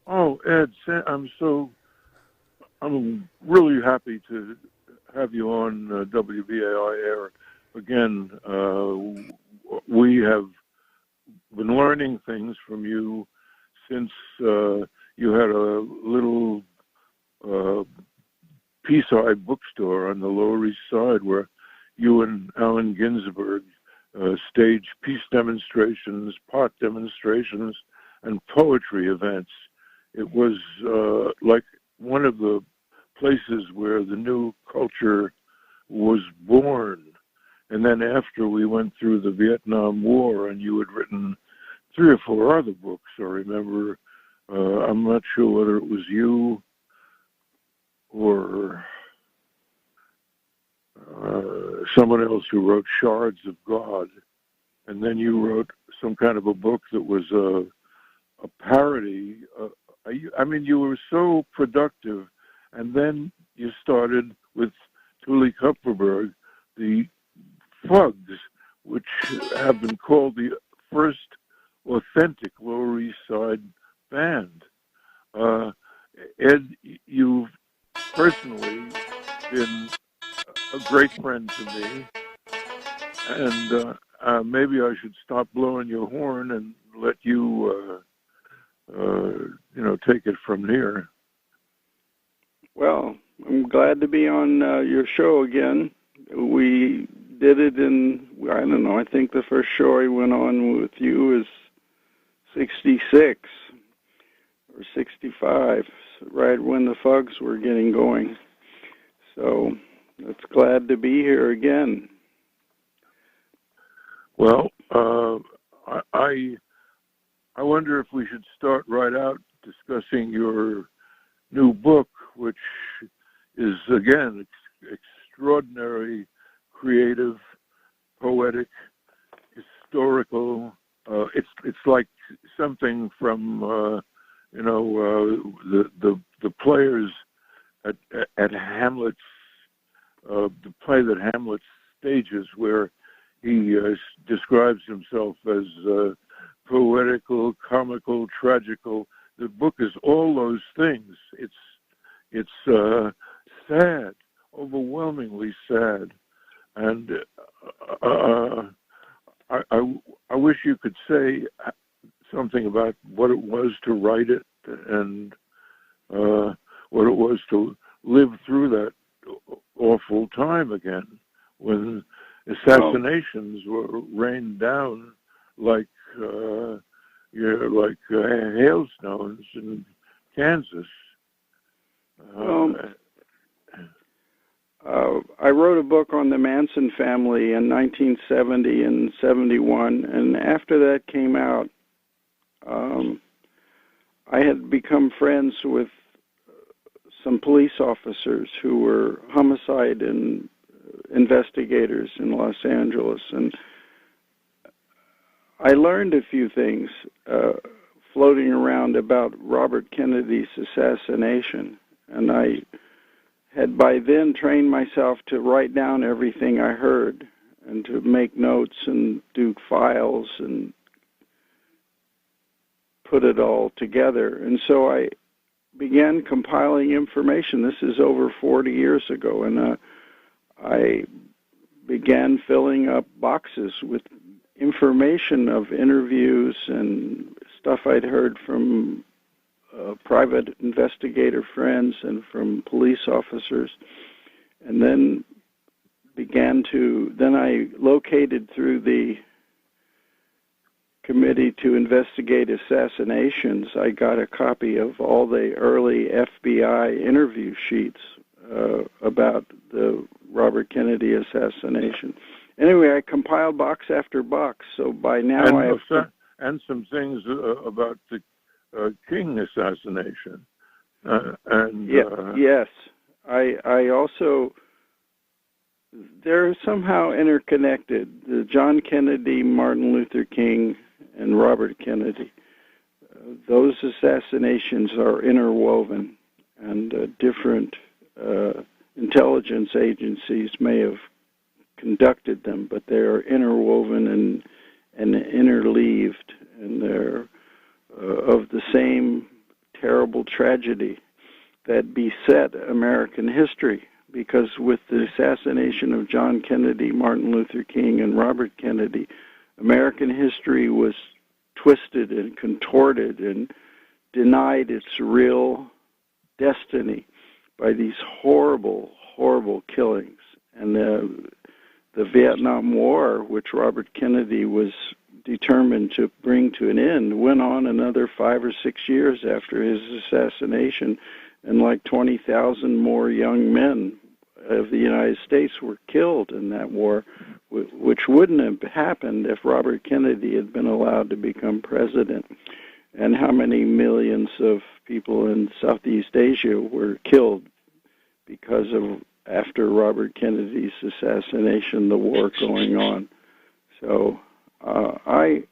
Oh, Ed, I'm really happy to have you on WBAI Air again. We have been learning things from you since you had a little Peace-Eye bookstore on the Lower East Side where you and Allen Ginsberg staged peace demonstrations, pot demonstrations, and poetry events. It was like one of the places where the new culture was born. And then after we went through the Vietnam War and you had written 3 or 4 other books, I remember, I'm not sure whether it was you or someone else who wrote Shards of God. And then you wrote some kind of a book that was a parody. You were so productive. And then you started with Tuli Kupferberg, the Fugs, which have been called the first authentic Lower East Side band. Ed, you've personally been a great friend to me, and maybe I should stop blowing your horn and let you, take it from here. Well, I'm glad to be on your show again. We did it I think the first show I went on with you was 66 or 65, right when the Fugs were getting going. So it's glad to be here again. Well, I wonder if we should start right out discussing your new book, which is, again, extraordinary, creative, poetic, historical. It's like something from the players at Hamlet's the play that Hamlet stages, where he describes himself as poetical, comical, tragical. The book is all those things. It's sad, overwhelmingly sad, and I wish you could say something about what it was to write it and what it was to live through that awful time again, when assassinations were rained down like hailstones in Kansas. I wrote a book on the Manson family in 1970 and 71, and after that came out, I had become friends with some police officers who were homicide and investigators in Los Angeles, and I learned a few things floating around about Robert Kennedy's assassination, and I had by then trained myself to write down everything I heard and to make notes and do files and put it all together. And so I began compiling information. This is over 40 years ago, and I began filling up boxes with information of interviews and stuff I'd heard from private investigator friends and from police officers, and then I located through the Committee to Investigate Assassinations, I got a copy of all the early FBI interview sheets about the Robert Kennedy assassination. Anyway, I compiled box after box, so by now I have... And some things about the King assassination. Yes. I also... They're somehow interconnected. The John Kennedy, Martin Luther King, and Robert Kennedy. Those assassinations are interwoven, and different intelligence agencies may have conducted them, but they are interwoven and interleaved, and they're of the same terrible tragedy that beset American history, because with the assassination of John Kennedy, Martin Luther King, and Robert Kennedy, American history was twisted and contorted and denied its real destiny by these horrible, horrible killings. And the Vietnam War, which Robert Kennedy was determined to bring to an end, went on another 5 or 6 years after his assassination, and like 20,000 more young men of the United States were killed in that war, which wouldn't have happened if Robert Kennedy had been allowed to become president. And how many millions of people in Southeast Asia were killed because of, after Robert Kennedy's assassination, the war going on. So I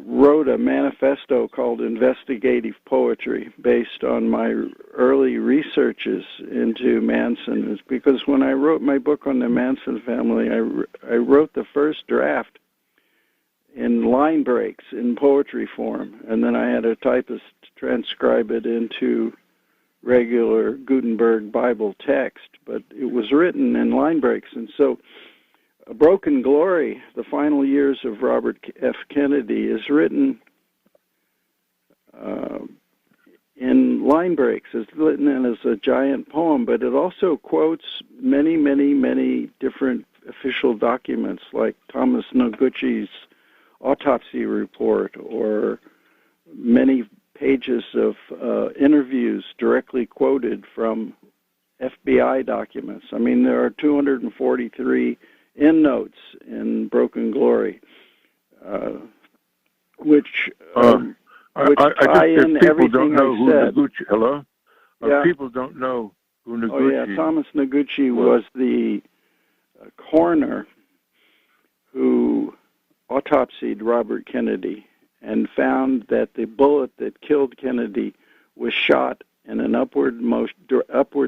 wrote a manifesto called Investigative Poetry based on my early researches into Manson. It's because when I wrote my book on the Manson family, I wrote the first draft in line breaks in poetry form, and then I had a typist transcribe it into regular Gutenberg Bible text, but it was written in line breaks. And so A Broken Glory, the final years of Robert F. Kennedy, is written in line breaks. It's written as a giant poem, but it also quotes many, many, many different official documents, like Thomas Noguchi's autopsy report, or many pages of interviews directly quoted from FBI documents. I mean, there are 243 endnotes in Broken Glory, which tie in everything I said. Hello? Yeah. People don't know who Noguchi. Oh, yeah, Thomas Noguchi was the coroner who autopsied Robert Kennedy and found that the bullet that killed Kennedy was shot in an upward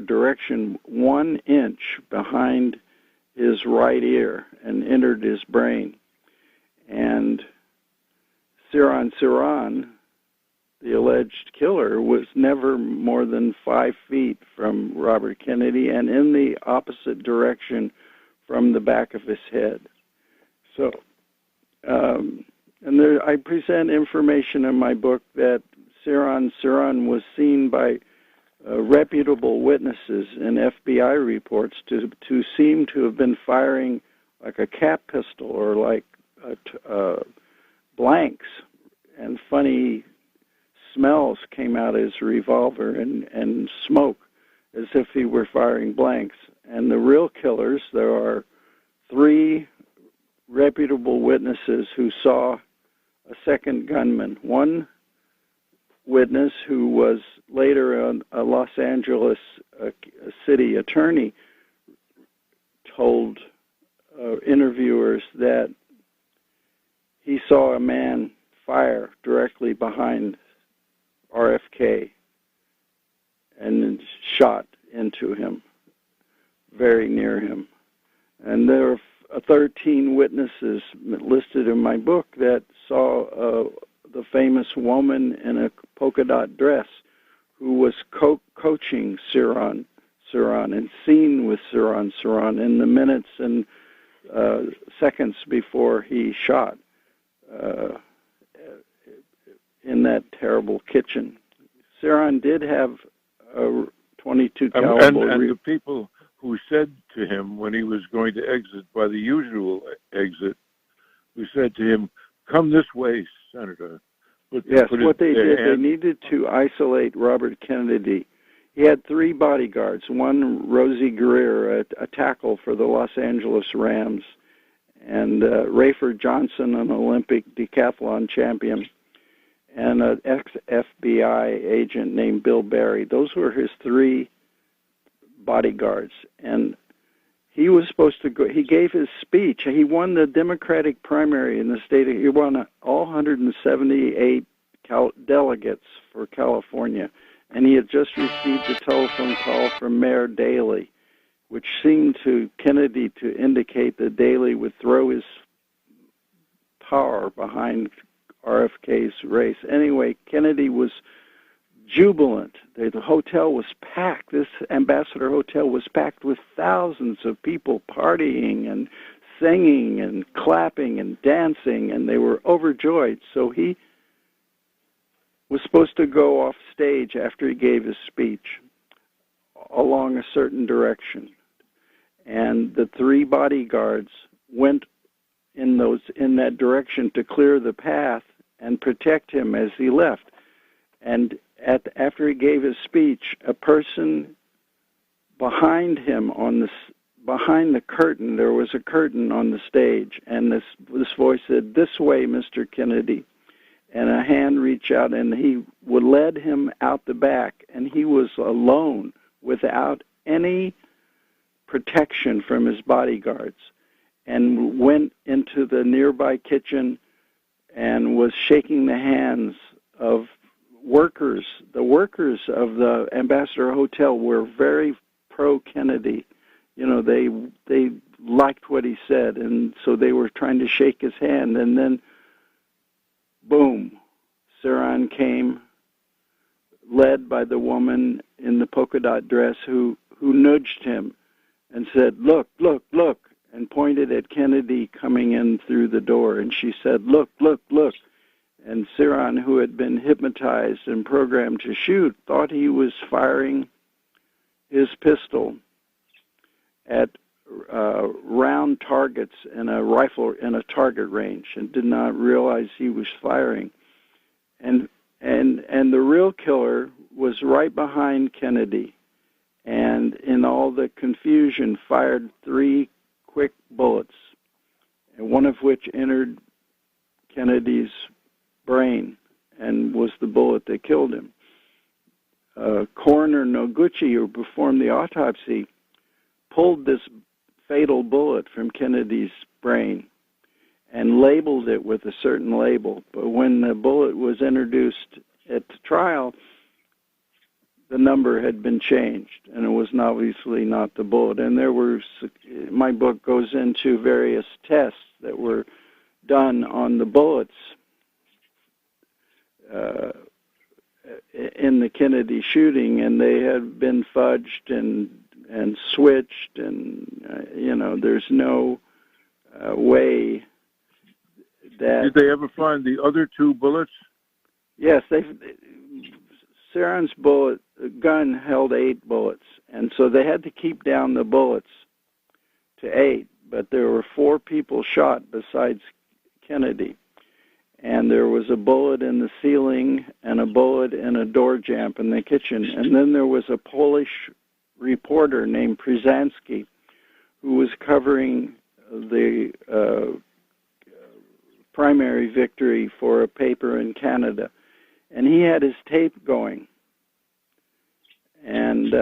direction 1 inch behind his right ear and entered his brain. And Sirhan Sirhan, the alleged killer, was never more than 5 feet from Robert Kennedy and in the opposite direction from the back of his head. So, and there, I present information in my book that Sirhan Sirhan was seen by reputable witnesses in FBI reports to seem to have been firing like a cap pistol or like blanks, and funny smells came out of his revolver and smoke as if he were firing blanks. And the real killers, there are 3 reputable witnesses who saw a second gunman. One witness, who was later a Los Angeles city attorney, told interviewers that he saw a man fire directly behind RFK and shot into him, very near him. And there are 13 witnesses listed in my book that saw the famous woman in a polka dot dress who was coaching Sirhan Sirhan and seen with Sirhan Sirhan in the minutes and seconds before he shot in that terrible kitchen. Sirhan did have a .22 caliber. And the people who said to him when he was going to exit by the usual exit, who said to him, "Come this way, Senator." Yes, what they did, they needed to isolate Robert Kennedy. He had 3 bodyguards. One, Rosie Greer, a tackle for the Los Angeles Rams, and Rayford Johnson, an Olympic decathlon champion, and an ex-FBI agent named Bill Barry. Those were his 3 bodyguards. And he was supposed to go, he gave his speech. He won the Democratic primary in the state. He won all 178 delegates for California. And he had just received a telephone call from Mayor Daley, which seemed to Kennedy to indicate that Daley would throw his power behind RFK's race. Anyway, Kennedy was jubilant. The hotel was packed. This Ambassador Hotel was packed with thousands of people partying and singing and clapping and dancing, and they were overjoyed. So he was supposed to go off stage after he gave his speech along a certain direction. And the 3 bodyguards went in that direction to clear the path and protect him as he left. And after he gave his speech, a person behind him behind the curtain, there was a curtain on the stage, and this voice said, "This way, Mr. Kennedy." And a hand reached out, and he led him out the back, and he was alone without any protection from his bodyguards, and went into the nearby kitchen and was shaking the hands of workers. The workers of the Ambassador Hotel were very pro-Kennedy. You know, they liked what he said, and so they were trying to shake his hand. And then, boom, Sirhan came, led by the woman in the polka dot dress who nudged him and said, "Look, look, look," and pointed at Kennedy coming in through the door. And she said, "Look, look, look." And Sirhan, who had been hypnotized and programmed to shoot, thought he was firing his pistol at round targets in a rifle in a target range, and did not realize he was firing. And the real killer was right behind Kennedy, and in all the confusion fired 3 quick bullets, and one of which entered Kennedy's brain and was the bullet that killed him. Coroner Noguchi, who performed the autopsy, pulled this fatal bullet from Kennedy's brain and labeled it with a certain label. But when the bullet was introduced at the trial, the number had been changed, and it was obviously not the bullet. And my book goes into various tests that were done on the bullets in the Kennedy shooting, and they had been fudged and switched, and there's no way that... Did they ever find the other 2 bullets? Yes, Sirhan's gun held 8 bullets, and so they had to keep down the bullets to 8, but there were 4 people shot besides Kennedy. And there was a bullet in the ceiling and a bullet in a door jamb in the kitchen. And then there was a Polish reporter named Przanski who was covering the primary victory for a paper in Canada. And he had his tape going. And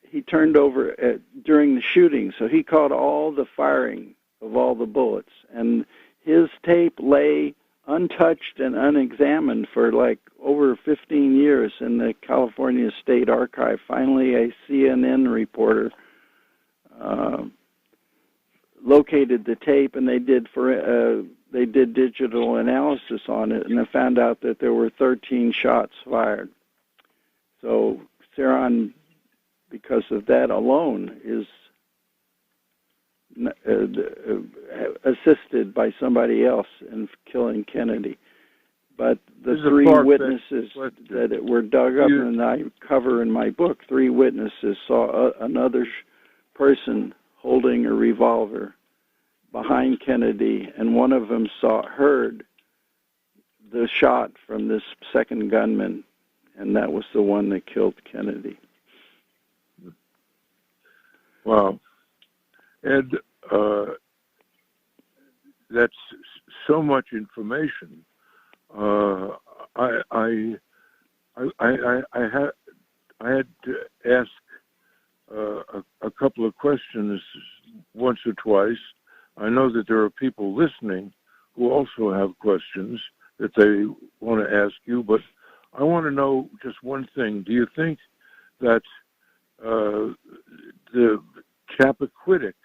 he turned over during the shooting, so he caught all the firing of all the bullets. And his tape lay untouched and unexamined for like over 15 years in the California State Archive. Finally, a CNN reporter located the tape, and they did digital analysis on it, and they found out that there were 13 shots fired. So Sirhan, because of that alone, is assisted by somebody else in killing Kennedy. But the 3 witnesses that were dug up, and I cover in my book, 3 witnesses saw another person holding a revolver behind Kennedy, and one of them heard the shot from this second gunman, and that was the one that killed Kennedy. Wow. Ed, that's so much information. I had to ask a couple of questions once or twice. I know that there are people listening who also have questions that they want to ask you, but I want to know just one thing. Do you think that the Chappaquiddick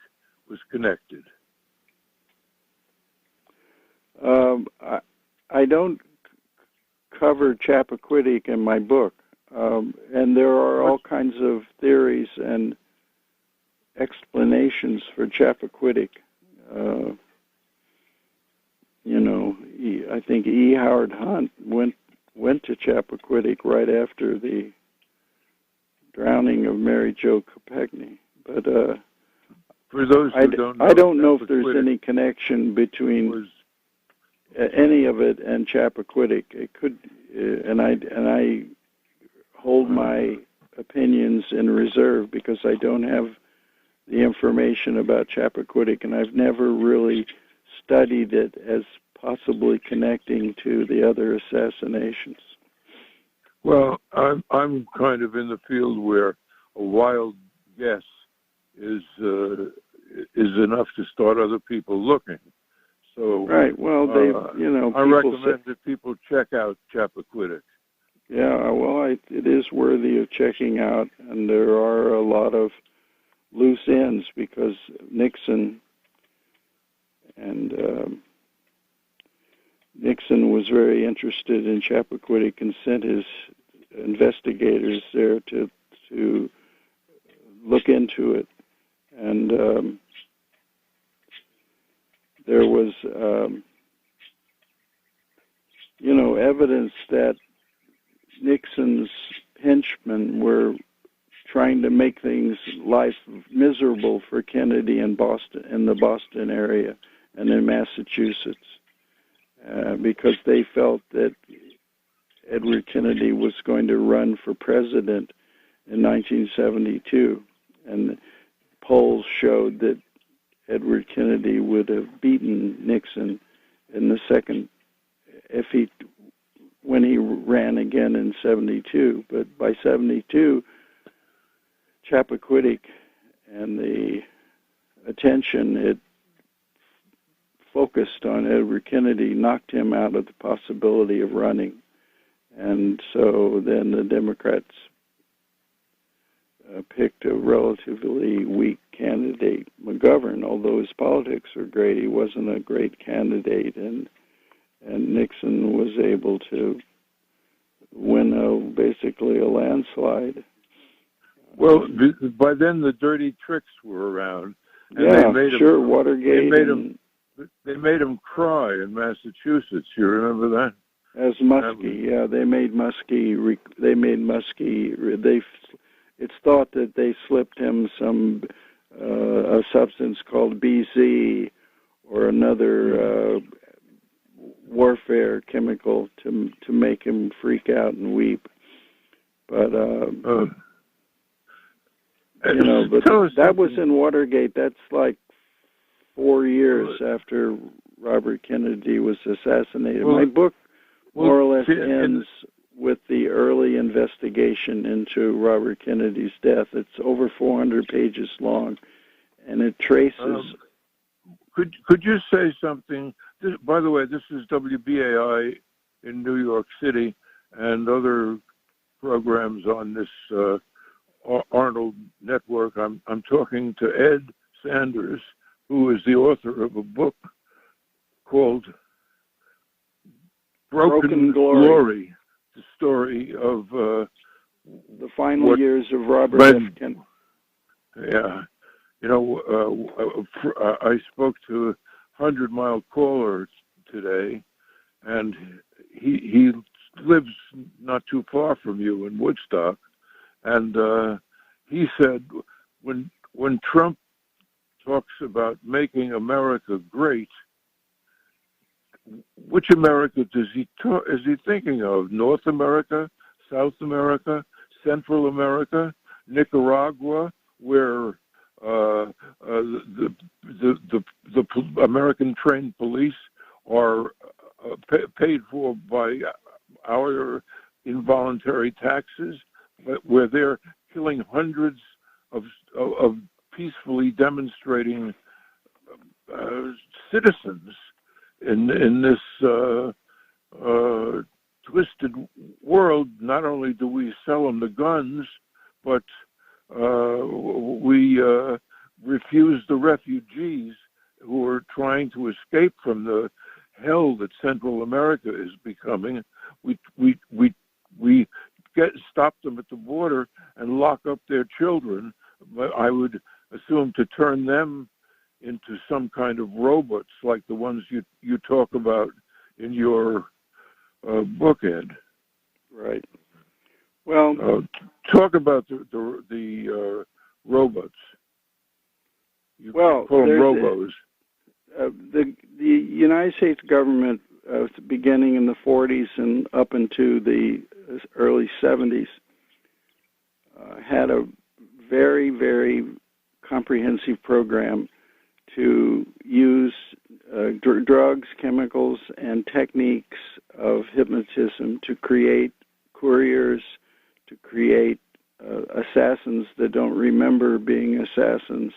was connected? I don't cover Chappaquiddick in my book, and there are all kinds of theories and explanations for Chappaquiddick. I think E. Howard Hunt went to Chappaquiddick right after the drowning of Mary Jo Kopechne. But for those who don't know, I don't know if there's any connection between any of it and Chappaquiddick. It could, and I hold my opinions in reserve because I don't have the information about Chappaquiddick, and I've never really studied it as possibly connecting to the other assassinations. Well, I'm kind of in the field where a wild guess is enough to start other people looking. So right. Well, I recommend that people check out Chappaquiddick. Yeah. Well, it is worthy of checking out, and there are a lot of loose ends because Nixon was very interested in Chappaquiddick and sent his investigators there to look into it. And there was, evidence that Nixon's henchmen were trying to make life miserable for Kennedy in the Boston area and in Massachusetts, because they felt that Edward Kennedy was going to run for president in 1972, and polls showed that Edward Kennedy would have beaten Nixon in the second when he ran again in 72. But by 72, Chappaquiddick and the attention it focused on Edward Kennedy knocked him out of the possibility of running. And so then the Democrats picked a relatively weak candidate, McGovern. Although his politics were great, he wasn't a great candidate, and Nixon was able to win basically a landslide. Well, by then the dirty tricks were around. And yeah, they made sure, him, Watergate. They made him cry in Massachusetts. You remember that? As Muskie, yeah, they made Muskie. It's thought that they slipped him a substance called BZ or another warfare chemical to make him freak out and weep. But that was in Watergate. That's like 4 years after Robert Kennedy was assassinated. My book more or less ends with the early investigation into Robert Kennedy's death. It's over 400 pages long, and it traces... Could you say something? By the way, this is WBAI in New York City and other programs on this Arnold network. I'm talking to Ed Sanders, who is the author of a book called Broken Glory, the story of the final years of Robert F. Kennedy. Yeah. I spoke to a 100 Mile Caller today, and he lives not too far from you in Woodstock, and he said when Trump talks about making America great, which America is he thinking of? North America, South America, Central America, Nicaragua, where the American trained police are paid for by our involuntary taxes, but where they're killing hundreds of peacefully demonstrating citizens in this twisted world. Not only do we sell them the guns, but we refuse the refugees who are trying to escape from the hell that Central America is becoming. we stop them at the border and lock up their children. But I would assume to turn them into some kind of robots like the ones you talk about in your book, Ed. Right. Well, talk about the robots. You call them robos. The United States government, beginning in the 40s and up into the early 70s, had a very, very comprehensive program to use drugs, chemicals, and techniques of hypnotism to create couriers, to create assassins that don't remember being assassins,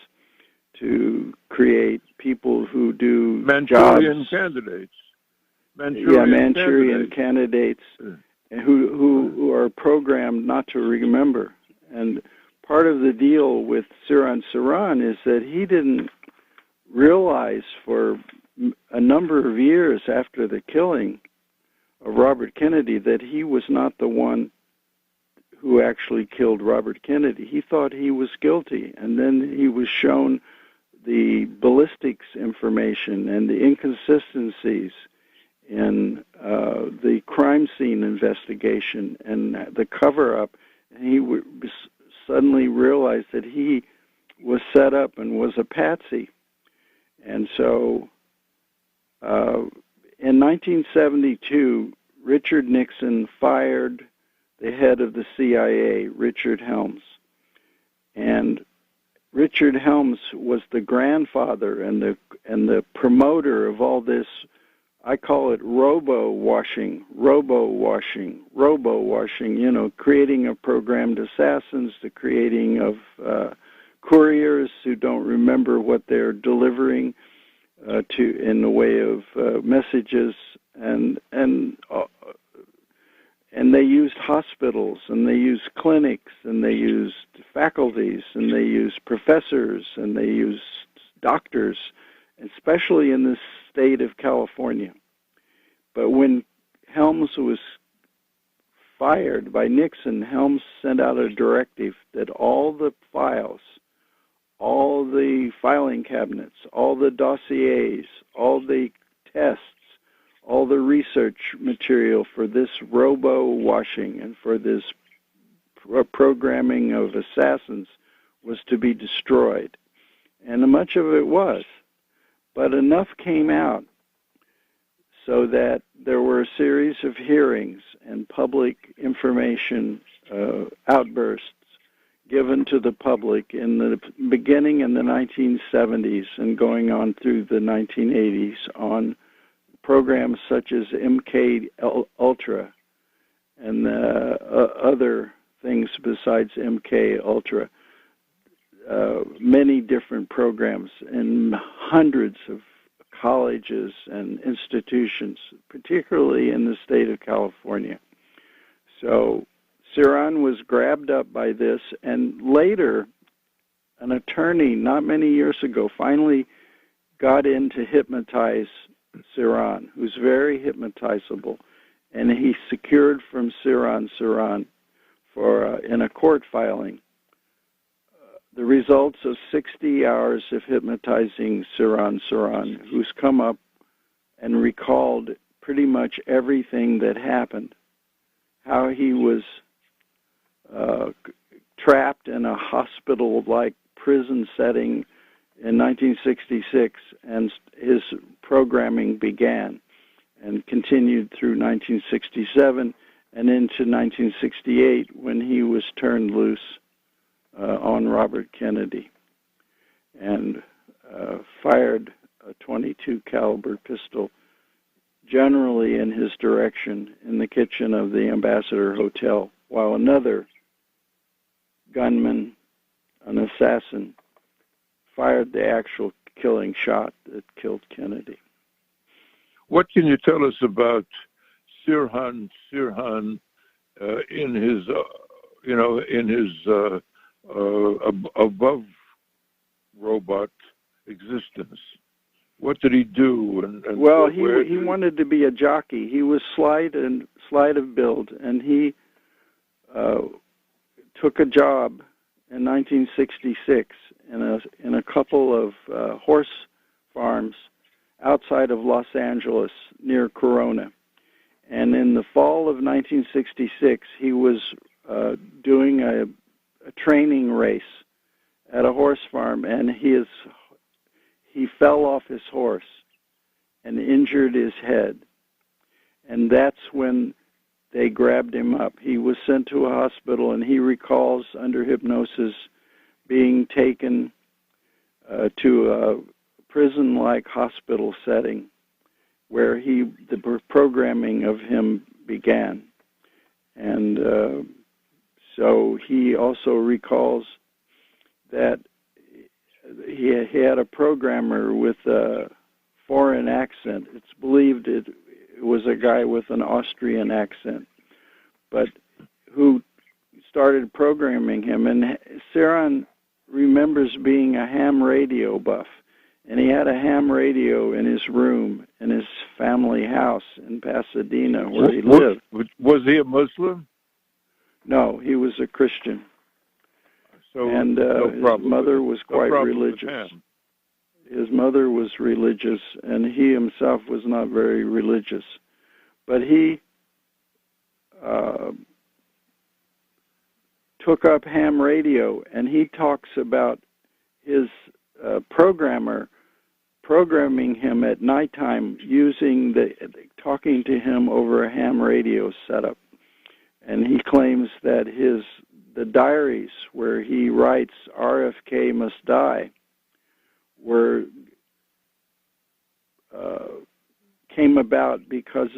to create people who do Manchurian jobs. Candidates. Manchurian candidates who are programmed not to remember. And part of the deal with Sirhan Sirhan is that he didn't realize for a number of years after the killing of Robert Kennedy that he was not the one who actually killed Robert Kennedy. He thought he was guilty, and then he was shown the ballistics information and the inconsistencies in the crime scene investigation and the cover-up, and he suddenly realized that he was set up and was a patsy. And so in 1972, Richard Nixon fired the head of the CIA, Richard Helms. And Richard Helms was the grandfather and the promoter of all this. I call it robo-washing, creating of programmed assassins, the creating of couriers who don't remember what they're delivering in the way of messages, and they used hospitals, and they used clinics, and they used faculties, and they used professors, and they used doctors, especially in the state of California. But when Helms was fired by Nixon, Helms sent out a directive that all the files, all the filing cabinets, all the dossiers, all the tests, all the research material for this robo-washing and for this programming of assassins was to be destroyed. And much of it was. But enough came out so that there were a series of hearings and public information outbursts given to the public in the beginning in the 1970s and going on through the 1980s on programs such as MK Ultra and other things besides MK Ultra. Many different programs in hundreds of colleges and institutions, particularly in the state of California. So Sirhan was grabbed up by this, and later an attorney, not many years ago, finally got in to hypnotize Sirhan, who's very hypnotizable, and he secured from Sirhan Sirhan for in a court filing the results of 60 hours of hypnotizing Sirhan Sirhan, who's come up and recalled pretty much everything that happened, how he was trapped in a hospital-like prison setting in 1966, and his programming began and continued through 1967 and into 1968 when he was turned loose on Robert Kennedy and fired a .22 caliber pistol generally in his direction in the kitchen of the Ambassador Hotel, while another gunman, an assassin, fired the actual killing shot that killed Kennedy. What can you tell us about Sirhan Sirhan in his, above robot existence? What did he do? Well, he wanted to be a jockey. He was slight of build, and he took a job in 1966 in a couple of horse farms outside of Los Angeles near Corona. And in the fall of 1966, he was doing a training race at a horse farm, and he fell off his horse and injured his head. And that's when they grabbed him up. He was sent to a hospital, and he recalls under hypnosis being taken to a prison-like hospital setting where the programming of him began. And so he also recalls that he had a programmer with a foreign accent. It's believed it was a guy with an Austrian accent, but who started programming him. And Sirhan remembers being a ham radio buff, and he had a ham radio in his room in his family house in Pasadena where he lived. Was he a Muslim? No, he was a Christian. So and his mother was quite religious. His mother was religious, and he himself was not very religious. But he took up ham radio, and he talks about his programmer programming him at nighttime using talking to him over a ham radio setup. And he claims that the diaries where he writes RFK must die came about because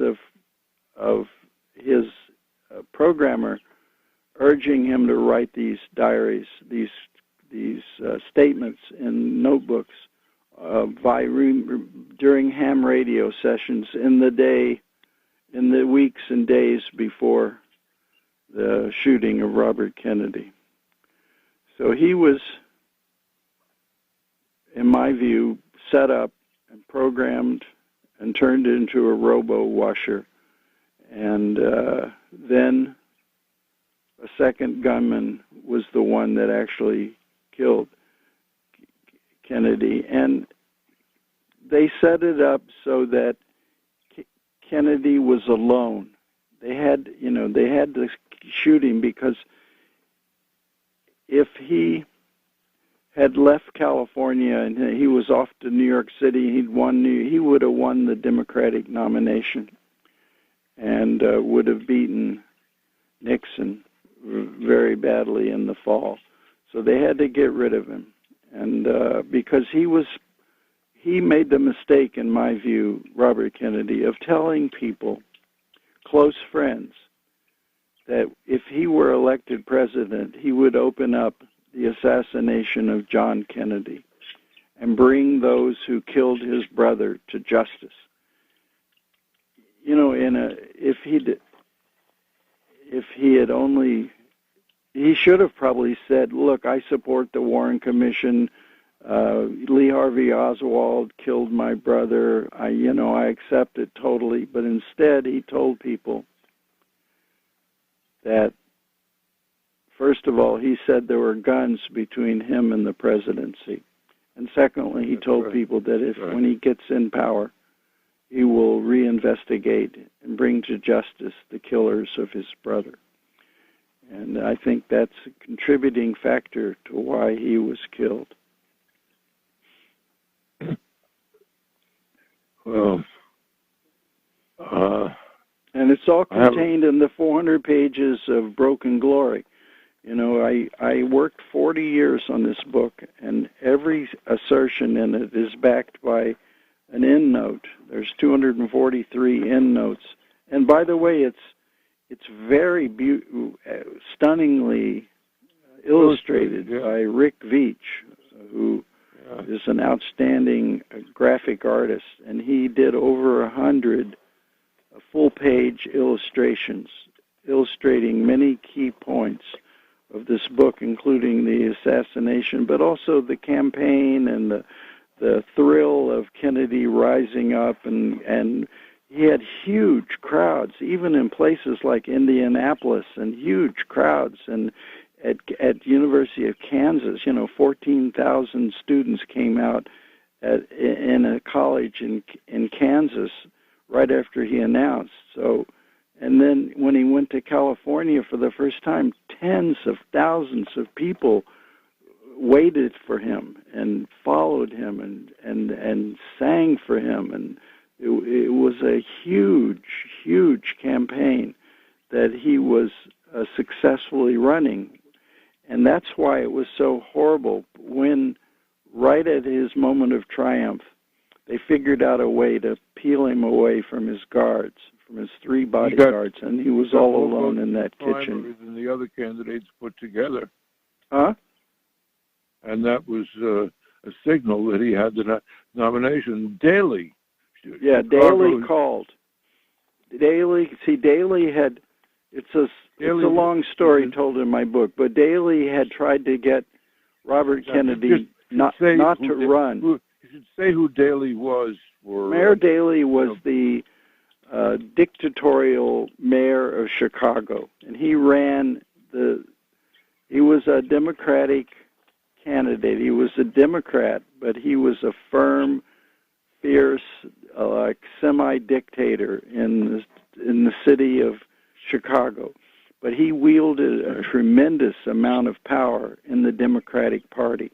of his programmer urging him to write these diaries, these statements in notebooks during ham radio sessions in the weeks and days before the shooting of Robert Kennedy. So he was, in my view, set up and programmed and turned into a robo-washer. And then a second gunman was the one that actually killed Kennedy. And they set it up so that Kennedy was alone. They had to shoot him because if he had left California and he was off to New York City, he would have won the Democratic nomination and would have beaten Nixon very badly in the fall. So they had to get rid of him. And because he made the mistake, in my view, Robert Kennedy, of telling people, close friends, that if he were elected president, he would open up the assassination of John Kennedy and bring those who killed his brother to justice. You know, he should have probably said, look, I support the Warren Commission. Lee Harvey Oswald killed my brother. I accept it totally. But instead, he told people that, first of all, he said there were guns between him and the presidency. And secondly, he told people that when he gets in power, he will reinvestigate and bring to justice the killers of his brother. And I think that's a contributing factor to why he was killed. Well, and it's all contained in the 400 pages of Broken Glory. You know, I worked 40 years on this book, and every assertion in it is backed by an end note. There's 243 end notes. And by the way, it's very stunningly illustrated by Rick Veitch, who is an outstanding graphic artist, and he did over 100 full-page illustrations illustrating many key points of this book, including the assassination, but also the campaign and the thrill of Kennedy rising up, and he had huge crowds, even in places like Indianapolis, and huge crowds. And at University of Kansas, 14,000 students came out in a college in Kansas right after he announced. So, and then when he went to California for the first time, tens of thousands of people waited for him and followed him and sang for him, and it was a huge campaign that he was successfully running. And that's why it was so horrible when, right at his moment of triumph, they figured out a way to peel him away from his guards, from his 3 bodyguards, and he was all alone in that kitchen. Than the other candidates put together. Huh? And that was a signal that he had the nomination. Daley. Yeah, Daley called. Daley had, it's a long story told in my book, but Daley had tried to get Robert Kennedy not to run. You should say who Daley was. Mayor Daley was the dictatorial mayor of Chicago, and he was a Democratic candidate. He was a Democrat, but he was a firm, fierce, semi-dictator in the city of Chicago. But he wielded a tremendous amount of power in the Democratic Party.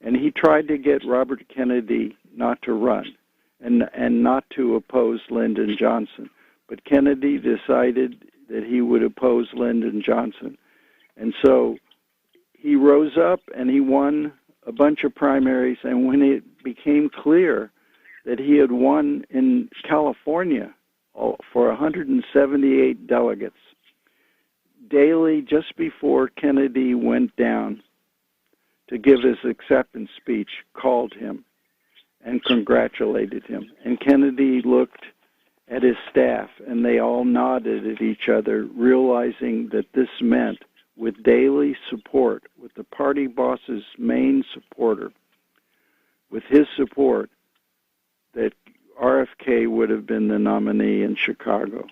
And he tried to get Robert Kennedy not to run and not to oppose Lyndon Johnson. But Kennedy decided that he would oppose Lyndon Johnson. And so he rose up and he won a bunch of primaries. And when it became clear that he had won in California for 178 delegates, Daley, just before Kennedy went down to give his acceptance speech, called him and congratulated him. And Kennedy looked at his staff, and they all nodded at each other, realizing that this meant, with Daley's support, with the party boss's main supporter, with his support, that RFK would have been the nominee in Chicago.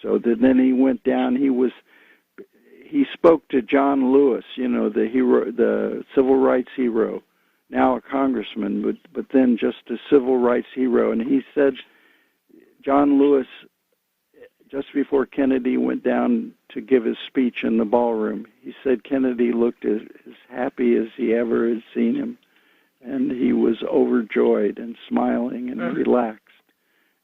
So that then he went down, he spoke to John Lewis, the hero, the civil rights hero, now a congressman, but then just a civil rights hero. And he said, John Lewis, just before Kennedy went down to give his speech in the ballroom, he said Kennedy looked as happy as he ever had seen him. And he was overjoyed and smiling and relaxed.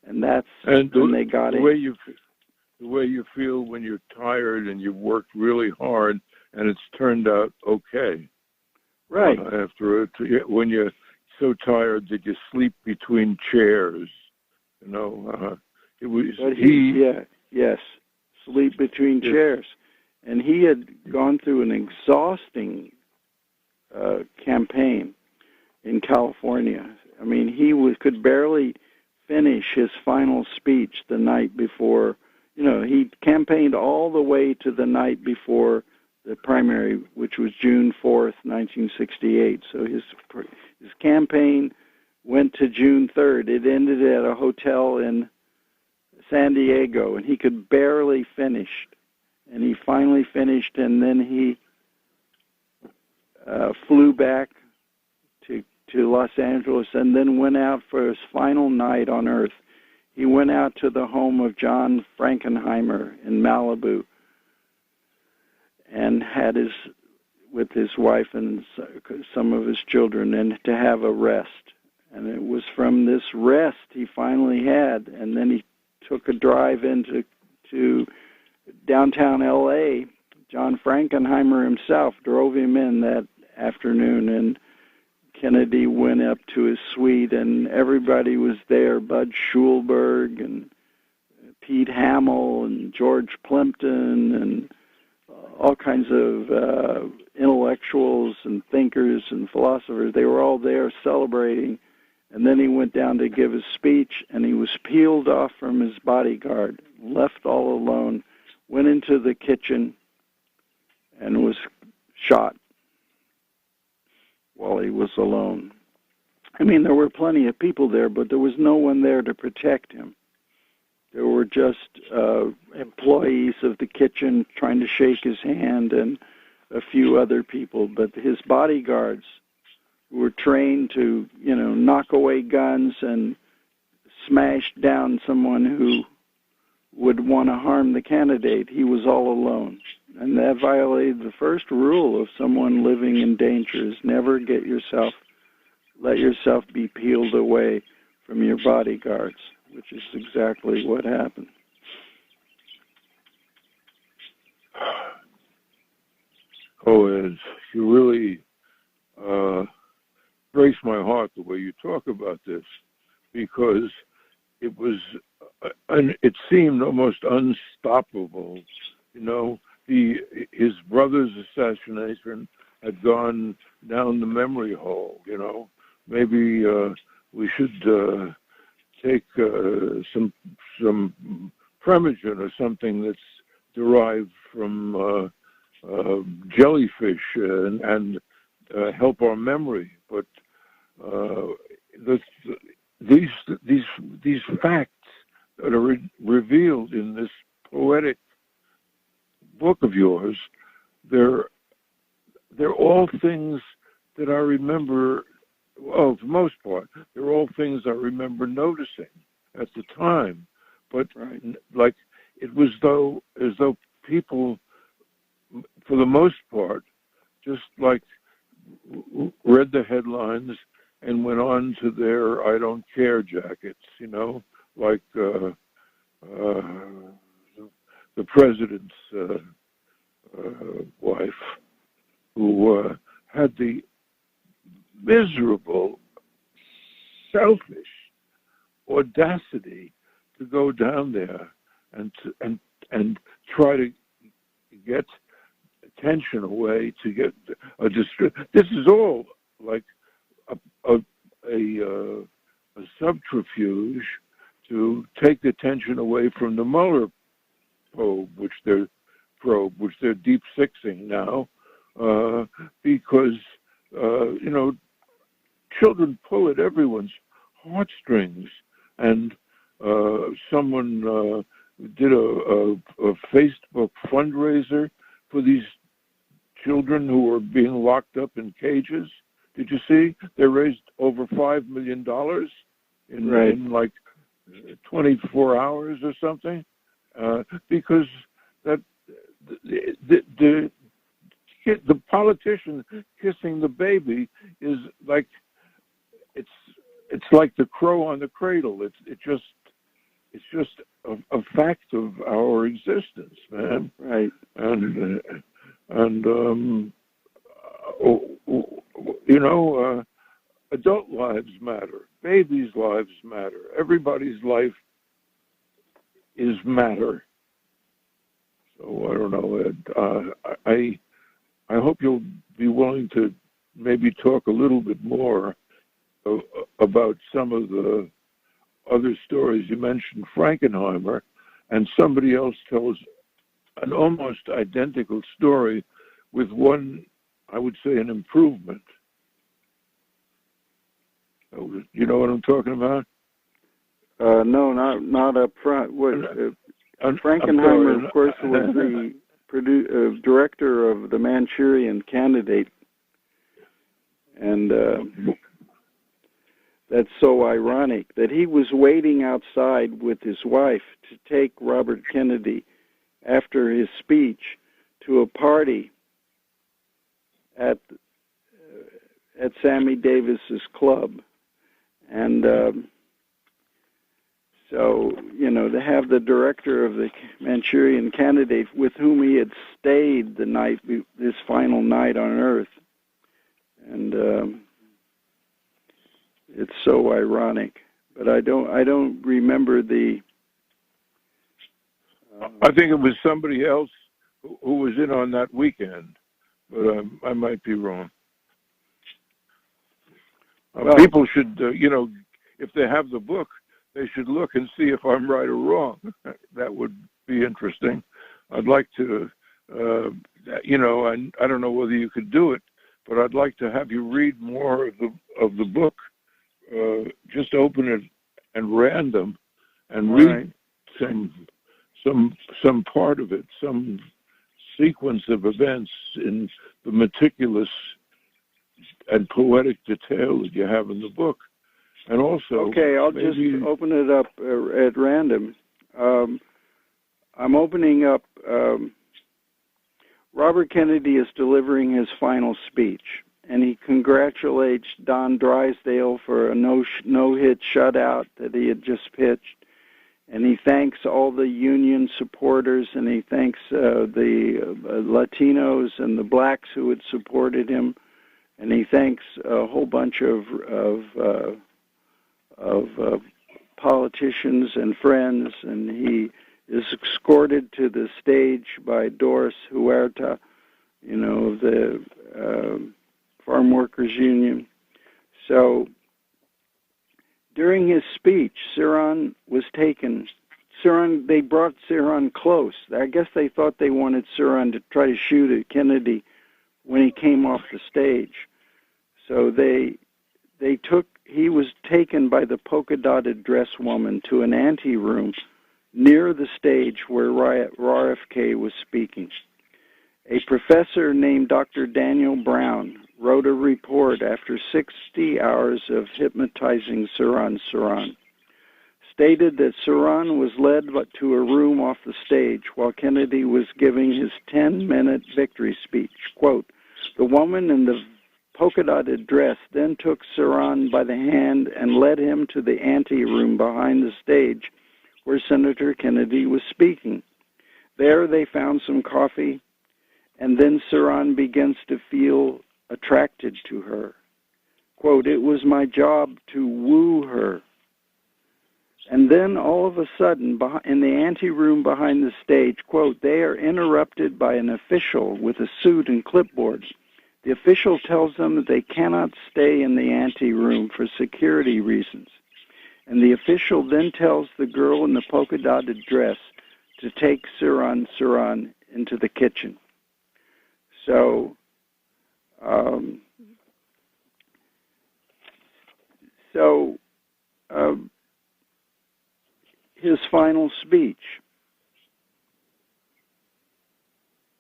And that's when they got him. The way you feel when you're tired and you've worked really hard and it's turned out okay. Right. When you're so tired that you sleep between chairs, it was yes, sleep between chairs. And he had gone through an exhausting campaign in California. I mean, he could barely finish his final speech the night before. He campaigned all the way to the night before the primary, which was June 4th, 1968. So his campaign went to June 3rd. It ended at a hotel in San Diego, and he could barely finish. And he finally finished, and then he flew back to Los Angeles and then went out for his final night on Earth. He went out to the home of John Frankenheimer in Malibu and had with his wife and some of his children, and to have a rest. And it was from this rest he finally had, and then he took a drive into downtown L.A. John Frankenheimer himself drove him in that afternoon, and Kennedy went up to his suite, and everybody was there, Bud Schulberg and Pete Hamill and George Plimpton and all kinds of intellectuals and thinkers and philosophers. They were all there celebrating. And then he went down to give his speech, and he was peeled off from his bodyguard, left all alone, went into the kitchen, and was shot while he was alone. I mean, there were plenty of people there, but there was no one there to protect him. There were just employees of the kitchen trying to shake his hand and a few other people. But his bodyguards were trained to, knock away guns and smash down someone who would want to harm the candidate. He was all alone. And that violated the first rule of someone living in danger is never let yourself be peeled away from your bodyguards, which is exactly what happened. Oh, Ed, you really breaks my heart the way you talk about this, because it was, it seemed almost unstoppable. His brother's assassination had gone down the memory hole. Maybe we should take some Premagen or something that's derived from jellyfish and help our memory. But these facts that are revealed in this poetic book of yours, they're all things that I remember. Well, for the most part, they're all things I remember noticing at the time. But like it was as though people, for the most part, just like read the headlines and went on to their "I don't care" jackets. Like the president's wife, who had the miserable, selfish audacity to go down there and try to get attention away, to get a This is all like a subterfuge to take the attention away from the Mueller probe, which they're deep sixing now, because children pull at everyone's heartstrings, and someone did a Facebook fundraiser for these children who were being locked up in cages. Did you see? They raised over $5 million in like 24 hours or something, because that the politician kissing the baby is like it's like the crow on the cradle. It's just a fact of our existence, man. Right. And adult lives matter. Babies' lives matter. Everybody's life is matter. So I don't know, Ed. I hope you'll be willing to maybe talk a little bit more about some of the other stories. You mentioned Frankenheimer, and somebody else tells an almost identical story with one, I would say, an improvement. You know what I'm talking about? No, not up front. Frankenheimer, of course, was the director of the Manchurian Candidate, and that's so ironic that he was waiting outside with his wife to take Robert Kennedy after his speech to a party at Sammy Davis's club, and so, to have the director of the Manchurian Candidate with whom he had stayed this final night on Earth, and it's so ironic. But I don't remember the. I think it was somebody else who was in on that weekend, but I might be wrong. People should, if they have the book, they should look and see if I'm right or wrong. That would be interesting. I'd like to, I don't know whether you could do it, but I'd like to have you read more of the book just open it at random and right. read some part of it, some sequence of events in the meticulous and poetic detail that you have in the book. And also, okay, I'll just open it up at random. I'm opening up. Robert Kennedy is delivering his final speech, and he congratulates Don Drysdale for a no-hit shutout that he had just pitched. And he thanks all the union supporters, and he thanks the Latinos and the blacks who had supported him, and he thanks a whole bunch of politicians and friends, and he is escorted to the stage by Doris Huerta, of the Farm Workers Union. So during his speech, Sirhan was taken. They brought Sirhan close. I guess they thought they wanted Sirhan to try to shoot at Kennedy when he came off the stage. So he was taken by the polka-dotted dress woman to an anteroom near the stage where RFK was speaking. A professor named Dr. Daniel Brown wrote a report after 60 hours of hypnotizing Sirhan Sirhan, stated that Sirhan was led to a room off the stage while Kennedy was giving his 10-minute victory speech. Quote, the woman in the polka-dotted dress then took Sirhan by the hand and led him to the anteroom behind the stage where Senator Kennedy was speaking. There they found some coffee, and then Sirhan begins to feel attracted to her. Quote, it was my job to woo her. And then all of a sudden, in the anteroom behind the stage, quote, they are interrupted by an official with a suit and clipboard. The official tells them that they cannot stay in the anteroom for security reasons. And the official then tells the girl in the polka-dotted dress to take Sirhan Sirhan into the kitchen. So, his final speech,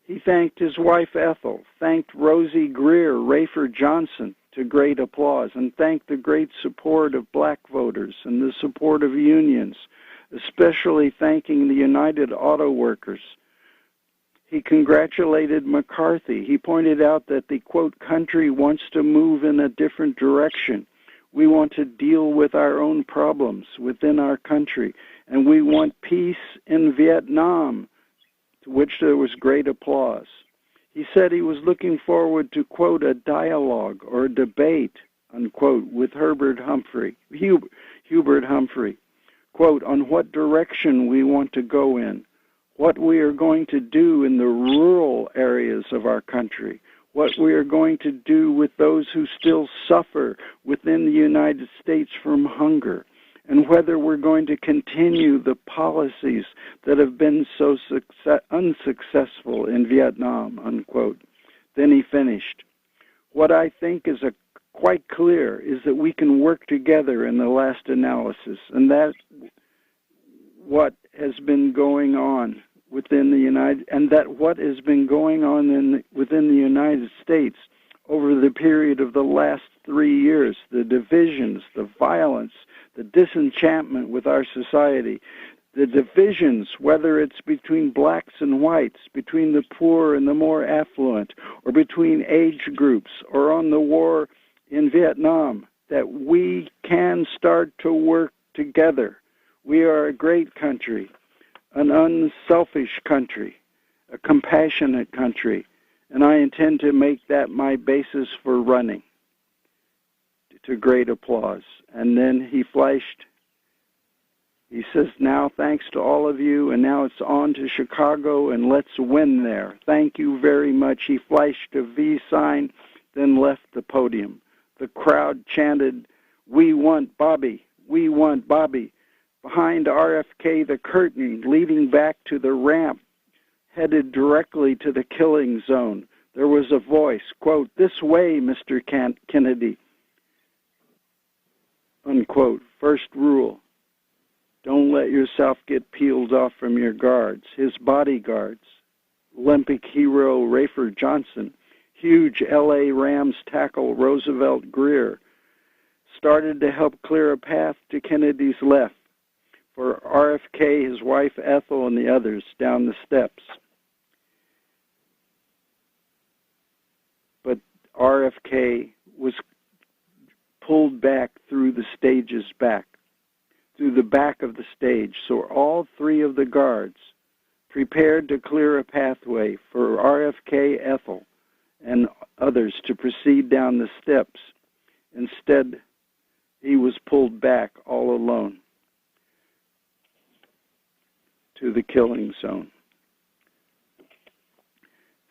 he thanked his wife Ethel, thanked Rosie Greer, Rayford Johnson to great applause, and thanked the great support of black voters and the support of unions, especially thanking the United Auto Workers. He congratulated McCarthy. He pointed out that the, quote, country wants to move in a different direction. We want to deal with our own problems within our country, and we want peace in Vietnam, to which there was great applause. He said he was looking forward to, quote, a dialogue or a debate, unquote, with Hubert Humphrey, quote, on what direction we want to go in, what we are going to do in the rural areas of our country, what we are going to do with those who still suffer within the United States from hunger, and whether we're going to continue the policies that have been so unsuccessful in Vietnam, unquote. Then he finished. What I think is quite clear is that we can work together in the last analysis, and that's what has been going on within the within the United States over the period of the last 3 years, the divisions, the violence, the disenchantment with our society, the divisions, whether it's between blacks and whites, between the poor and the more affluent, or between age groups, or on the war in Vietnam, that we can start to work together. We are a great country, an unselfish country, a compassionate country, and I intend to make that my basis for running. To great applause. And then he flashed, he says, now thanks to all of you, and now it's on to Chicago, and let's win there. Thank you very much. He flashed a V sign, then left the podium. The crowd chanted, we want Bobby, we want Bobby. Behind RFK, the curtain leading back to the ramp headed directly to the killing zone. There was a voice, quote, this way, Mr. Kennedy. unquote. First rule, don't let yourself get peeled off from your guards. His bodyguards, Olympic hero Rayford Johnson, huge L.A. Rams tackle Roosevelt Greer, started to help clear a path to Kennedy's left for RFK, his wife Ethel, and the others down the steps. But RFK was pulled back through the stages back, through the back of the stage. So all three of the guards prepared to clear a pathway for RFK, Ethel, and others to proceed down the steps. Instead, he was pulled back all alone to the killing zone.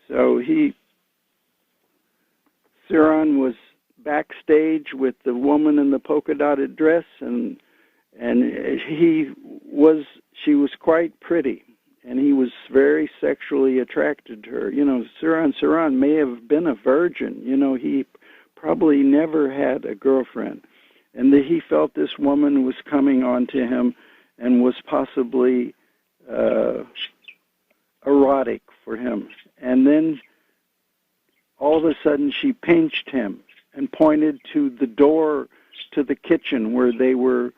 So Sirhan was backstage with the woman in the polka-dotted dress, and she was quite pretty, and he was very sexually attracted to her. You know, Sirhan Sirhan may have been a virgin. You know, he probably never had a girlfriend, and that he felt this woman was coming on to him and was possibly erotic for him. And then all of a sudden she pinched him and pointed to the door to the kitchen where they were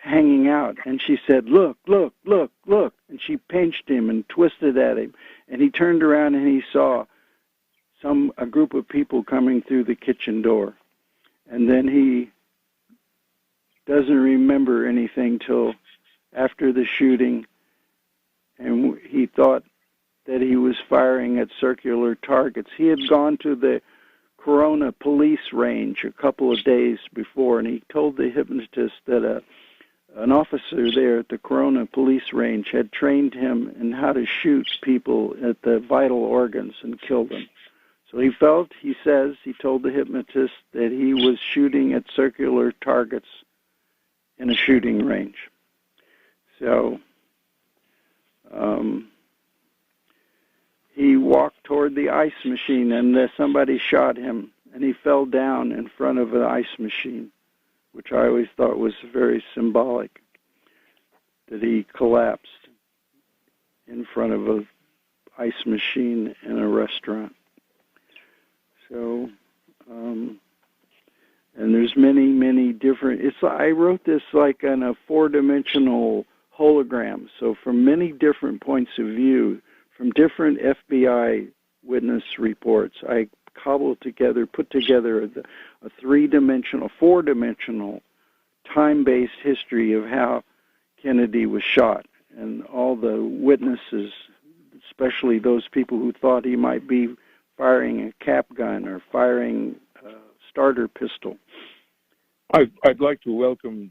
hanging out. And she said, look, look, look, look. And she pinched him and twisted at him. And he turned around and he saw a group of people coming through the kitchen door. And then he doesn't remember anything till after the shooting. And he thought that he was firing at circular targets. He had gone to the Corona police range a couple of days before, and he told the hypnotist that an officer there at the Corona police range had trained him in how to shoot people at the vital organs and kill them. So he told the hypnotist that he was shooting at circular targets in a shooting range. So he walked toward the ice machine, and somebody shot him, and he fell down in front of an ice machine, which I always thought was very symbolic, that he collapsed in front of an ice machine in a restaurant. So, and there's many, many different, I wrote this like on a four-dimensional hologram, so from many different points of view, from different FBI witness reports, I put together a three-dimensional, four-dimensional, time-based history of how Kennedy was shot, and all the witnesses, especially those people who thought he might be firing a cap gun or firing a starter pistol. I'd like to welcome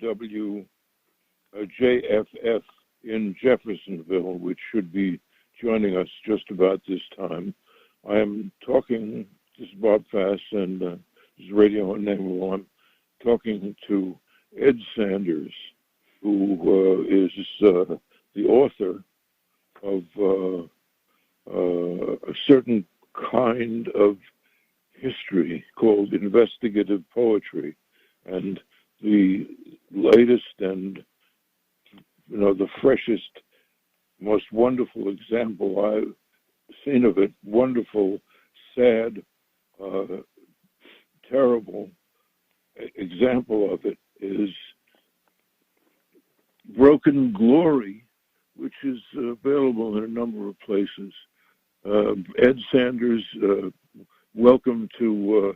JFF in Jeffersonville, which should be joining us just about this time. I am talking, this is Bob Fass, and this is Radio Unnameable. I'm talking to Ed Sanders, who is the author of a certain kind of history called investigative poetry. And the latest and, the freshest, most wonderful example I've seen of it, wonderful, sad, terrible example of it is Broken Glory, which is available in a number of places. Ed Sanders, welcome to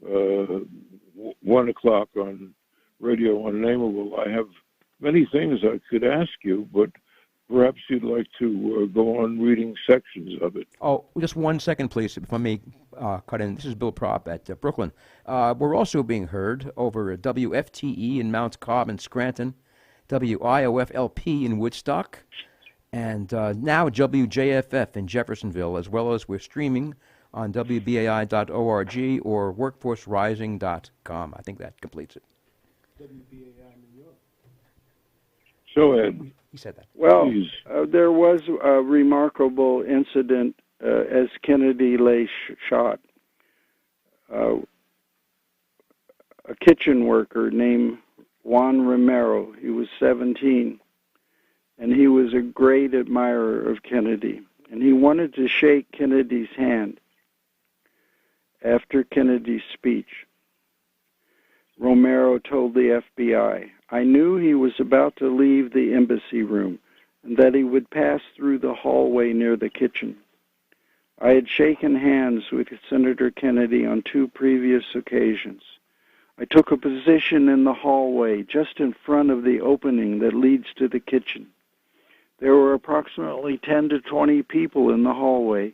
1 o'clock on Radio Unnameable. I have many things I could ask you, but perhaps you'd like to go on reading sections of it. Oh, just 1 second, please, if I may cut in. This is Bill Propp at Brooklyn. We're also being heard over WFTE in Mount Cobb and Scranton, WIOF-LP in Woodstock, and now WJFF in Jeffersonville, as well as we're streaming on WBAI.org or workforcerising.com. I think that completes it. WBAI New York. So, Ed. He said that. Well, there was a remarkable incident as Kennedy lay shot. a kitchen worker named Juan Romero. He was 17, and he was a great admirer of Kennedy. And he wanted to shake Kennedy's hand after Kennedy's speech. Romero told the FBI, "I knew he was about to leave the embassy room and that he would pass through the hallway near the kitchen. I had shaken hands with Senator Kennedy on 2 previous occasions. I took a position in the hallway just in front of the opening that leads to the kitchen. There were approximately 10 to 20 people in the hallway.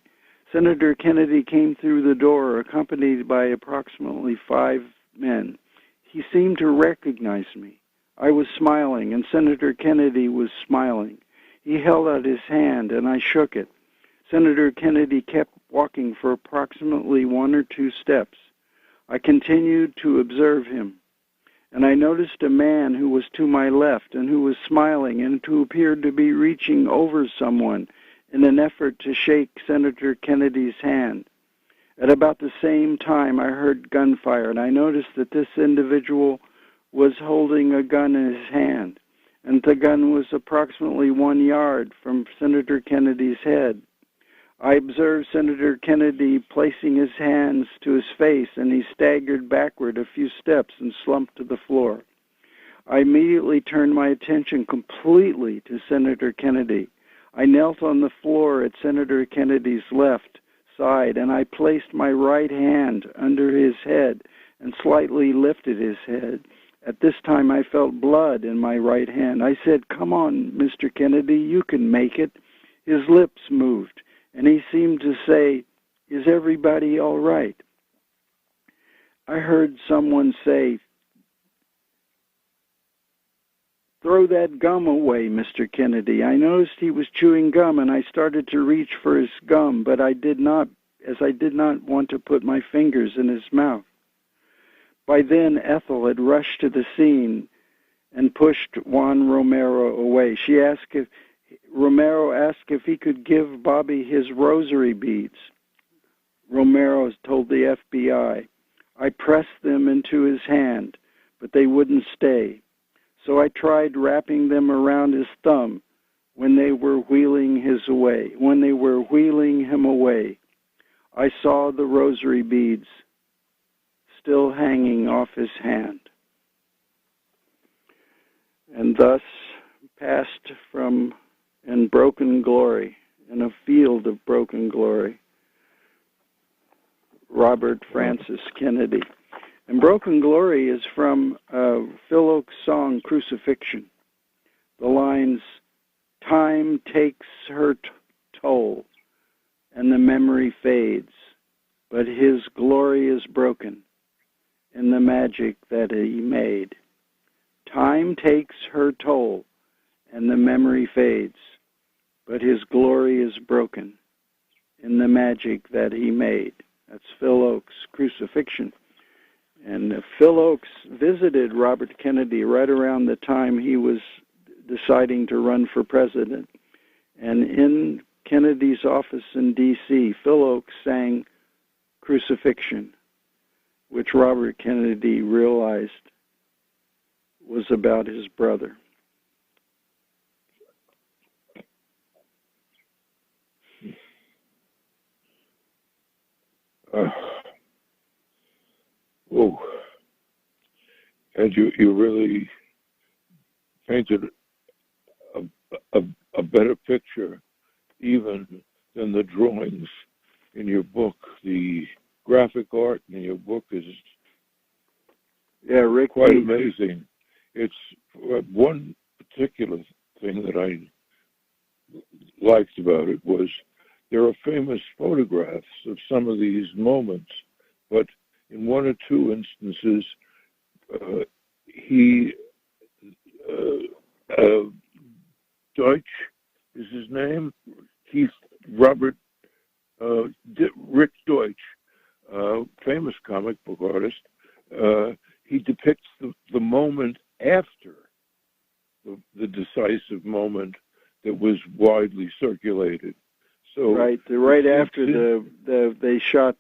Senator Kennedy came through the door accompanied by approximately 5 men. He seemed to recognize me. I was smiling, and Senator Kennedy was smiling. He held out his hand, and I shook it. Senator Kennedy kept walking for approximately 1 or 2 steps. I continued to observe him, and I noticed a man who was to my left and who was smiling and who appeared to be reaching over someone in an effort to shake Senator Kennedy's hand. At about the same time, I heard gunfire, and I noticed that this individual was holding a gun in his hand, and the gun was approximately 1 yard from Senator Kennedy's head. I observed Senator Kennedy placing his hands to his face, and he staggered backward a few steps and slumped to the floor. I immediately turned my attention completely to Senator Kennedy. I knelt on the floor at Senator Kennedy's left side, and I placed my right hand under his head and slightly lifted his head. At this time, I felt blood in my right hand. I said, "Come on, Mr. Kennedy, you can make it." His lips moved, and he seemed to say, "Is everybody all right?" I heard someone say, "Throw that gum away, Mr. Kennedy." I noticed he was chewing gum, and I started to reach for his gum, but I did not, as I did not want to put my fingers in his mouth. By then, Ethel had rushed to the scene and pushed Juan Romero away. Romero asked if he could give Bobby his rosary beads. Romero told the FBI, "I pressed them into his hand, but they wouldn't stay. So I tried wrapping them around his thumb when they were wheeling him away. I saw the rosary beads still hanging off his hand." And thus passed from in broken glory, in a field of broken glory, Robert Francis Kennedy. And Broken Glory is from Phil Oak's song, Crucifixion. The lines, "Time takes her toll, and the memory fades, but his glory is broken in the magic that he made." Time takes her toll, and the memory fades, but his glory is broken in the magic that he made. That's Phil Oak's Crucifixion. And Phil Oakes visited Robert Kennedy right around the time he was deciding to run for president. And in Kennedy's office in D.C., Phil Oakes sang Crucifixion, which Robert Kennedy realized was about his brother. Oh, and you really painted a better picture even than the drawings in your book. The graphic art in your book is Rick quite Veitch. amazing. It's one particular thing that I liked about it was there are famous photographs of some of these moments, but in 1 or 2 instances, Deutsch is his name. Rick Deutsch, famous comic book artist. He depicts the moment after the decisive moment that was widely circulated. So right after they shot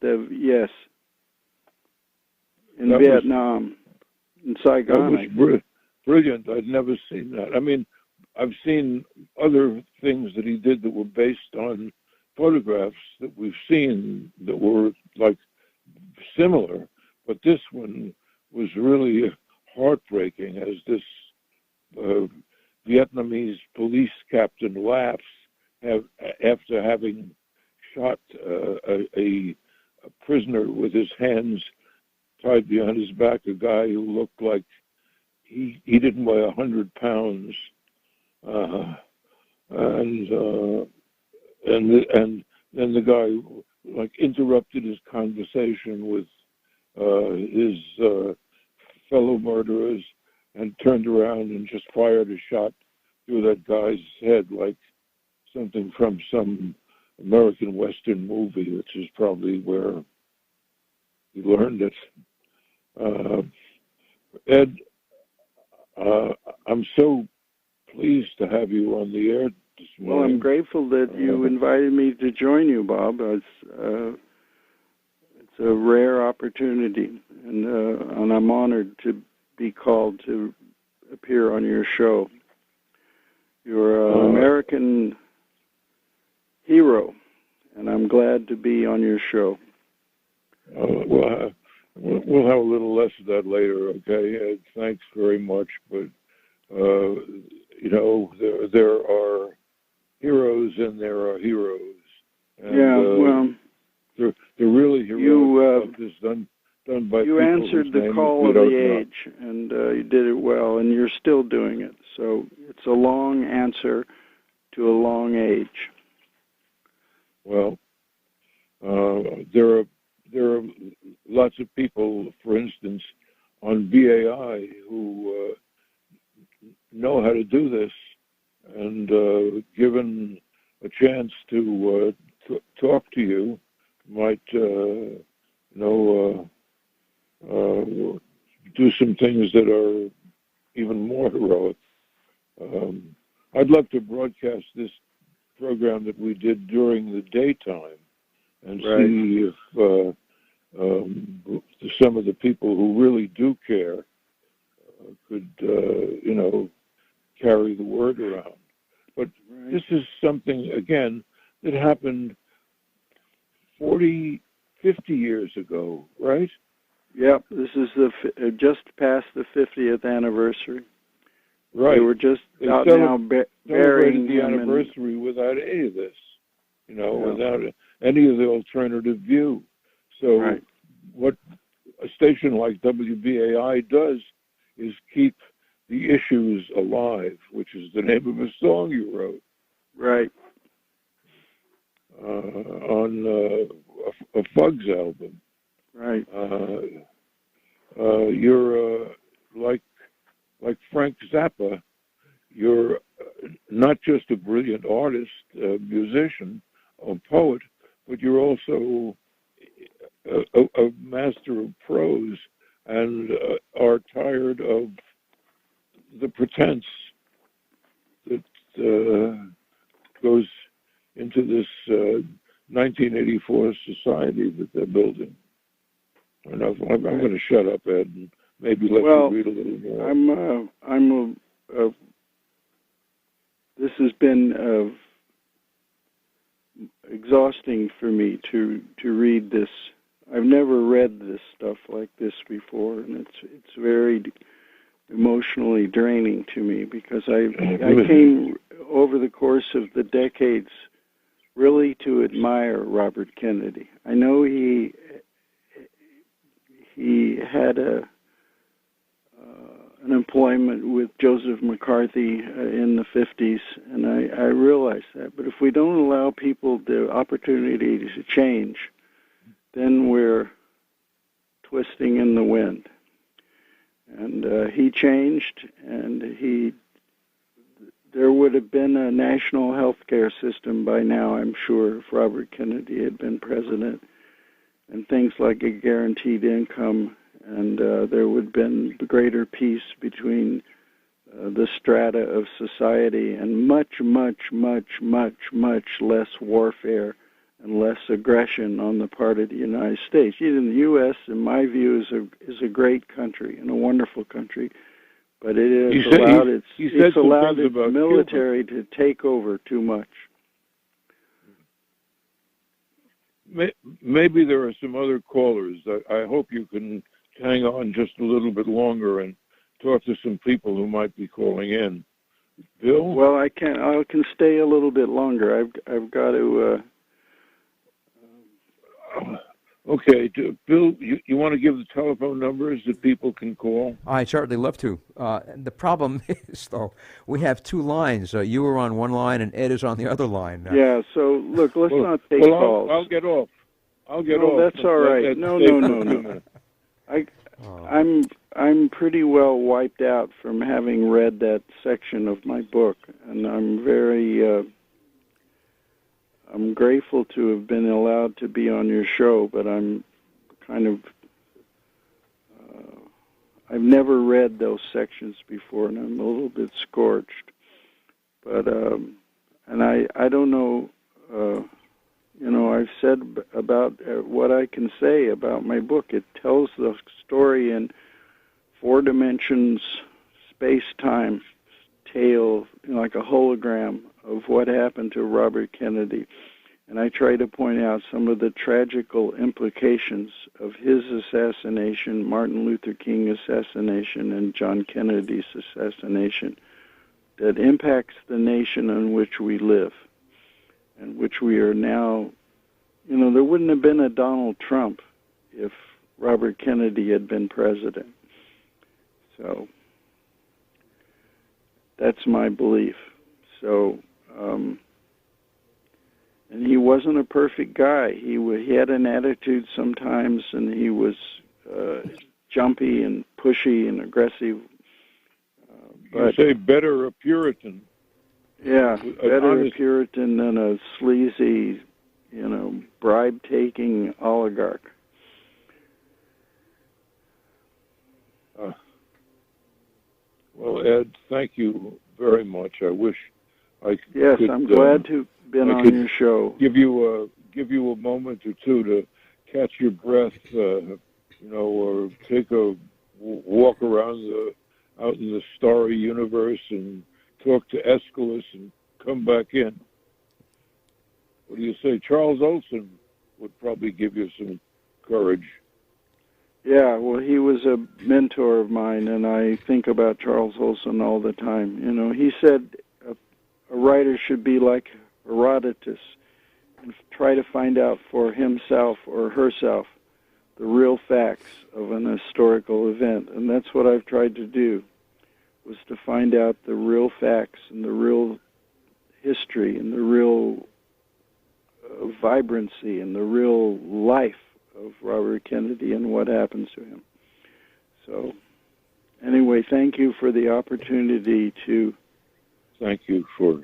in Vietnam. in Saigon. That was brilliant. I'd never seen that. I mean, I've seen other things that he did that were based on photographs that we've seen that were like similar, but this one was really heartbreaking as this Vietnamese police captain laughs after having shot a prisoner with his hands tied behind his back, a guy who looked like he didn't weigh 100 pounds, and then the guy like interrupted his conversation with his fellow murderers and turned around and just fired a shot through that guy's head like something from some American Western movie, which is probably where he learned it. Ed, I'm so pleased to have you on the air this morning. Well, I'm grateful that you invited me to join you, Bob. It's a rare opportunity, and I'm honored to be called to appear on your show. You're an American hero, and I'm glad to be on your show. Well, we'll have a little less of that later, okay? Thanks very much, but you know, there are heroes and there are heroes. And, well, they're really heroic stuff is done by you people answered the call of the age, and you did it well, and you're still doing it. So it's a long answer to a long age. Well, there are lots of people, for instance, on BAI who know how to do this, and given a chance to talk to you, might do some things that are even more heroic. I'd love to broadcast this program that we did during the daytime and see if some of the people who really do care could, carry the word around. But this is something, again, that happened 40, 50 years ago, right? Yep, this is just past the 50th anniversary. Right. They were just out now burying the anniversary without any of this, without any of the alternative view. So what a station like WBAI does is keep the issues alive, which is the name of a song you wrote. Right. On a Fugs album. Right. You're like Frank Zappa. You're not just a brilliant artist, musician, or poet, but you're also a master of prose and are tired of the pretense that goes into this 1984 society that they're building. I'm going to shut up, Ed, and maybe let you read a little more. This has been exhausting for me to read this. I've never read this stuff like this before, and it's very emotionally draining to me because I came over the course of the decades really to admire Robert Kennedy. I know he had an employment with Joseph McCarthy in the 50s, and I realize that. But if we don't allow people the opportunity to change, then we're twisting in the wind. And he changed, and there would have been a national health care system by now, I'm sure, if Robert Kennedy had been president, and things like a guaranteed income, and there would have been greater peace between the strata of society, and much, much, much, much, much less warfare and less aggression on the part of the United States. Even the U.S., in my view, is a great country and a wonderful country, but it has allowed its military to take over too much. Maybe there are some other callers. I hope you can hang on just a little bit longer and talk to some people who might be calling in. Bill? Well, I can stay a little bit longer. I've got to. Okay, Bill, you want to give the telephone numbers that people can call? I'd certainly love to. The problem is, though, we have two lines. You are on one line and Ed is on the other line. Yeah, so look, let's not take calls. I'll get off. No, that's all right. No. I'm pretty well wiped out from having read that section of my book, and I'm very I'm grateful to have been allowed to be on your show, but I'm kind of I've never read those sections before, and I'm a little bit scorched. But and I don't know. I've said about what I can say about my book. It tells the story in 4 dimensions, space-time tale, like a hologram of what happened to Robert Kennedy. And I try to point out some of the tragical implications of his assassination, Martin Luther King assassination, and John Kennedy's assassination that impacts the nation in which we live and which we are now. There wouldn't have been a Donald Trump if Robert Kennedy had been president. So that's my belief. So, and he wasn't a perfect guy. He had an attitude sometimes, and he was jumpy and pushy and aggressive. But you say better a Puritan. Yeah, better a Puritan than a sleazy, bribe-taking oligarch. Well, Ed, thank you very much. I wish I could. Yes, I'm glad to have been on your show. Give you a moment or two to catch your breath, or take a walk around out in the starry universe and talk to Aeschylus and come back in. What do you say? Charles Olson would probably give you some courage. Yeah, well, he was a mentor of mine, and I think about Charles Olson all the time. He said a writer should be like Herodotus and try to find out for himself or herself the real facts of an historical event, and that's what I've tried to do, was to find out the real facts and the real history and the real vibrancy and the real life of Robert Kennedy and what happens to him. So, anyway, thank you for the opportunity to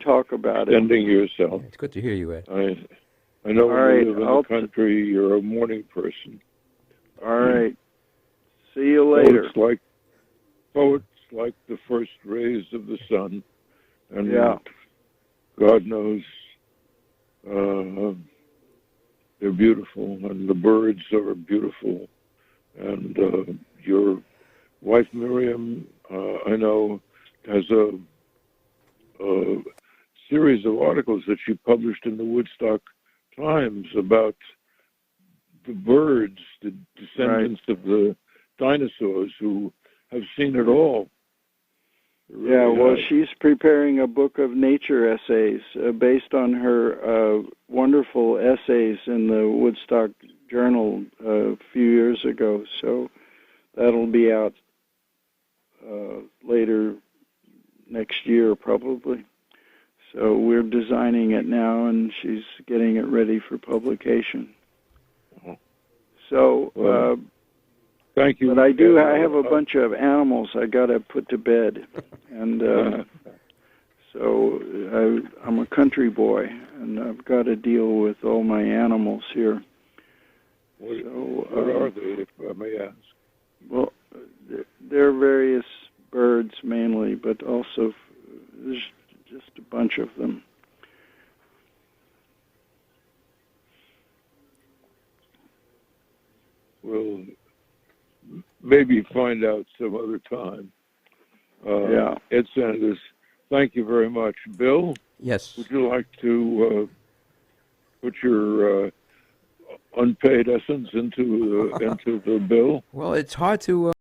talk about extending yourself. It's good to hear you, Ed. I know when you live in the country, you're a morning person. All right. See you later. Poets like the first rays of the sun, and God knows they're beautiful, and the birds are beautiful. And your wife, Miriam, I know, has a series of articles that she published in the Woodstock Times about the birds, the descendants of the dinosaurs who have seen it all. She's preparing a book of nature essays based on her wonderful essays in the Woodstock Journal a few years ago. So that'll be out later next year, probably. So we're designing it now, and she's getting it ready for publication. So... Thank you. But I have a bunch of animals I got to put to bed. And so I'm a country boy, and I've got to deal with all my animals here. What are they, if I may ask? Well, they're various birds mainly, but also there's just a bunch of them. we'll maybe find out some other time. Ed Sanders, thank you very much. Bill? Yes. Would you like to put your unpaid essence into the bill? Well, it's hard to